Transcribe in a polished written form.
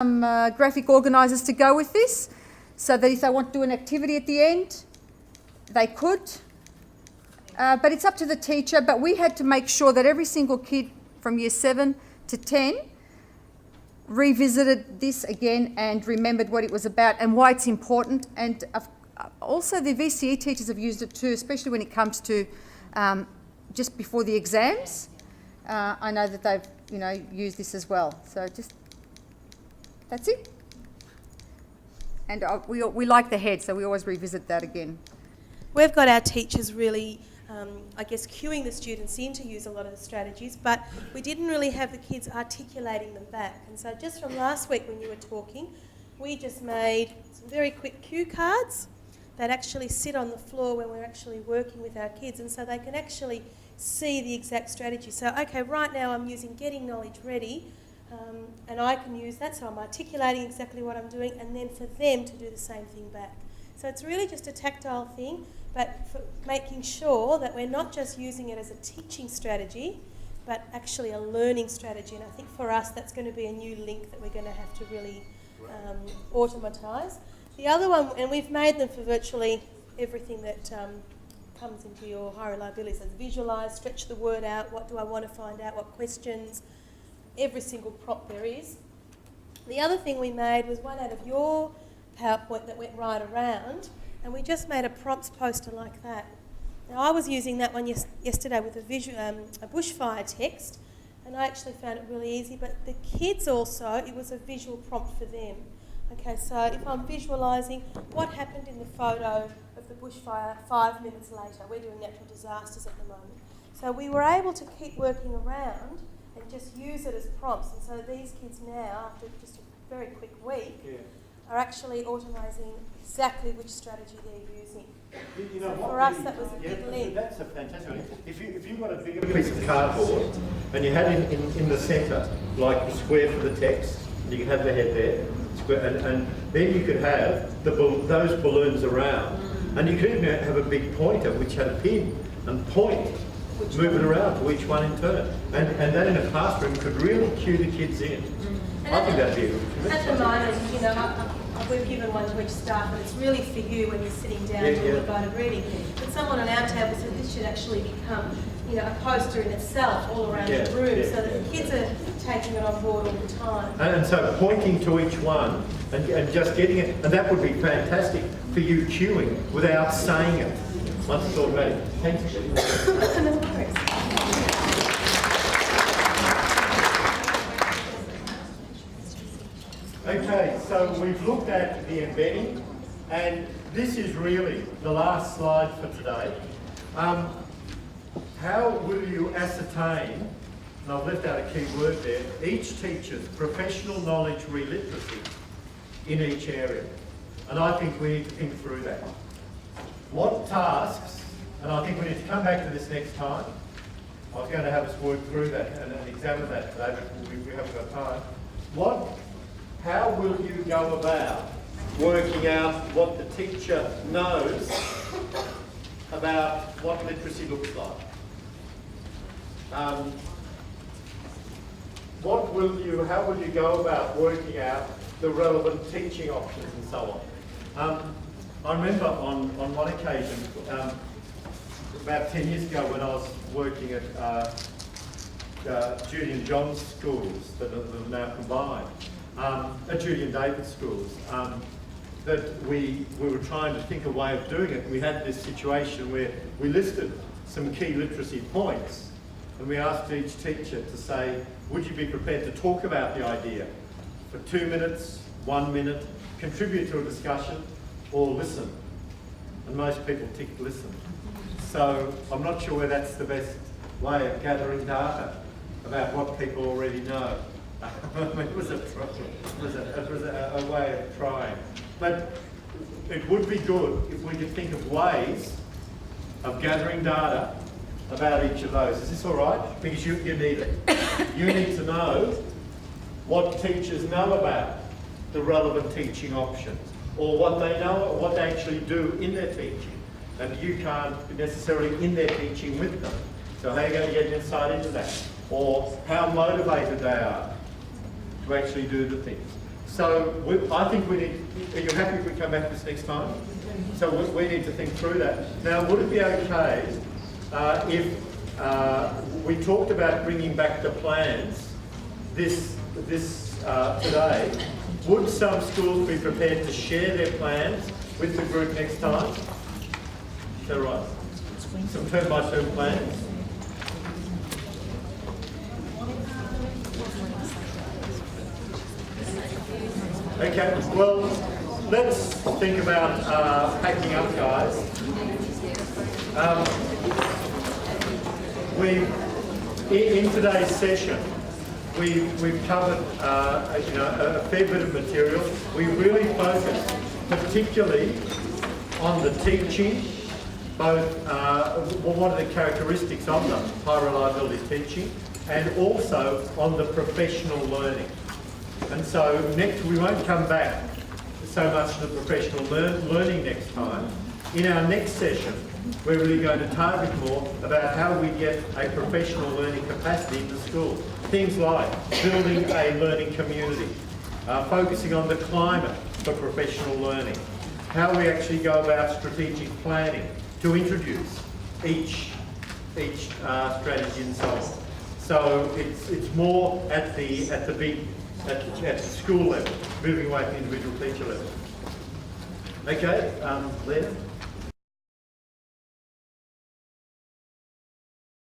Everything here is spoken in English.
some graphic organisers to go with this, so that if they want to do an activity at the end, they could. But it's up to the teacher. But we had to make sure that every single kid from year 7 to 10 revisited this again and remembered what it was about and why it's important. And also the VCE teachers have used it too, especially when it comes to just before the exams. I know that they've used this as well. So just that's it. And we like the head, so we always revisit that again. We've got our teachers really, cueing the students in to use a lot of the strategies, but we didn't really have the kids articulating them back. And so just from last week when you were talking, we just made some very quick cue cards that actually sit on the floor when we're actually working with our kids, and so they can actually see the exact strategy. So, okay, right now I'm using getting knowledge ready, and I can use that, so I'm articulating exactly what I'm doing, and then for them to do the same thing back. So it's really just a tactile thing, but for making sure that we're not just using it as a teaching strategy, but actually a learning strategy. And I think for us that's going to be a new link that we're going to have to really automatise. The other one, and we've made them for virtually everything that comes into your high reliability, so visualise, stretch the word out, what do I want to find out, what questions, every single prompt there is. The other thing we made was one out of your PowerPoint that went right around, and we just made a prompts poster like that. Now I was using that one yesterday with a bushfire text, and I actually found it really easy, but the kids also, it was a visual prompt for them. Okay, so if I'm visualising what happened in the photo of the bushfire 5 minutes later, we're doing natural disasters at the moment. So we were able to keep working around and just use it as prompts. And so these kids now, after just a very quick week, are actually automating exactly which strategy they're using. So for us, that was a big link. That's a fantastic one. If you've got a bigger piece of cardboard and you had it in the centre, like the square for the text, you could have the head there, and then you could have those balloons around, and you could even have a big pointer which had a pin and point, move it around to each one in turn, and that in a classroom could really cue the kids in. I think that'd be a good. At the moment, we've given one to each staff, and it's really for you when you're sitting down doing a guided reading. But someone on our table said this should actually become, a poster in itself all around the room, so that the kids are taking it on board all the time. And so pointing to each one and just getting it, and that would be fantastic for you cueing without saying it. Once it's automatic. Thanks. No worries. Okay, so we've looked at the embedding, and this is really the last slide for today. How will you ascertain, and I've left out a key word there, each teacher's professional knowledge reliteracy in each area? And I think we need to think through that. What tasks, and I think we need to come back to this next time. I was going to have us work through that and examine that today, but we haven't got time. How will you go about working out what the teacher knows about what literacy looks like? How will you go about working out the relevant teaching options and so on? I remember on one occasion, about 10 years ago when I was working at Judy and John's schools that are now combined, at Judy and David's schools, that we were trying to think a way of doing it. We had this situation where we listed some key literacy points, and we asked each teacher to say, would you be prepared to talk about the idea for 2 minutes, 1 minute, contribute to a discussion, or listen? And most people ticked listen. So I'm not sure whether that's the best way of gathering data about what people already know. It was a way of trying. But it would be good if we could think of ways of gathering data about each of those. Is this all right? Because you need it. You need to know what teachers know about the relevant teaching options, or what they know, or what they actually do in their teaching. And you can't be necessarily in their teaching with them. So how are you going to get insight into that? Or how motivated they are to actually do the things. So I think we need, are you happy if we come back to this next time? So we need to think through that. Now, would it be okay if we talked about bringing back the plans this today? Would some schools be prepared to share their plans with the group next time? Is that right? Some term-by-term plans? Okay, well, let's think about packing up, guys. In today's session, we've covered a fair bit of material. We really focused particularly on the teaching, both what are the characteristics of the high reliability teaching, and also on the professional learning. And so next, we won't come back so much to the professional learning next time. In our next session, we're really going to target more about how we get a professional learning capacity in the school. Things like building a learning community, focusing on the climate for professional learning, how we actually go about strategic planning to introduce each strategy and so on. So it's more at the school level, moving away from the individual teacher level. Okay, Leah?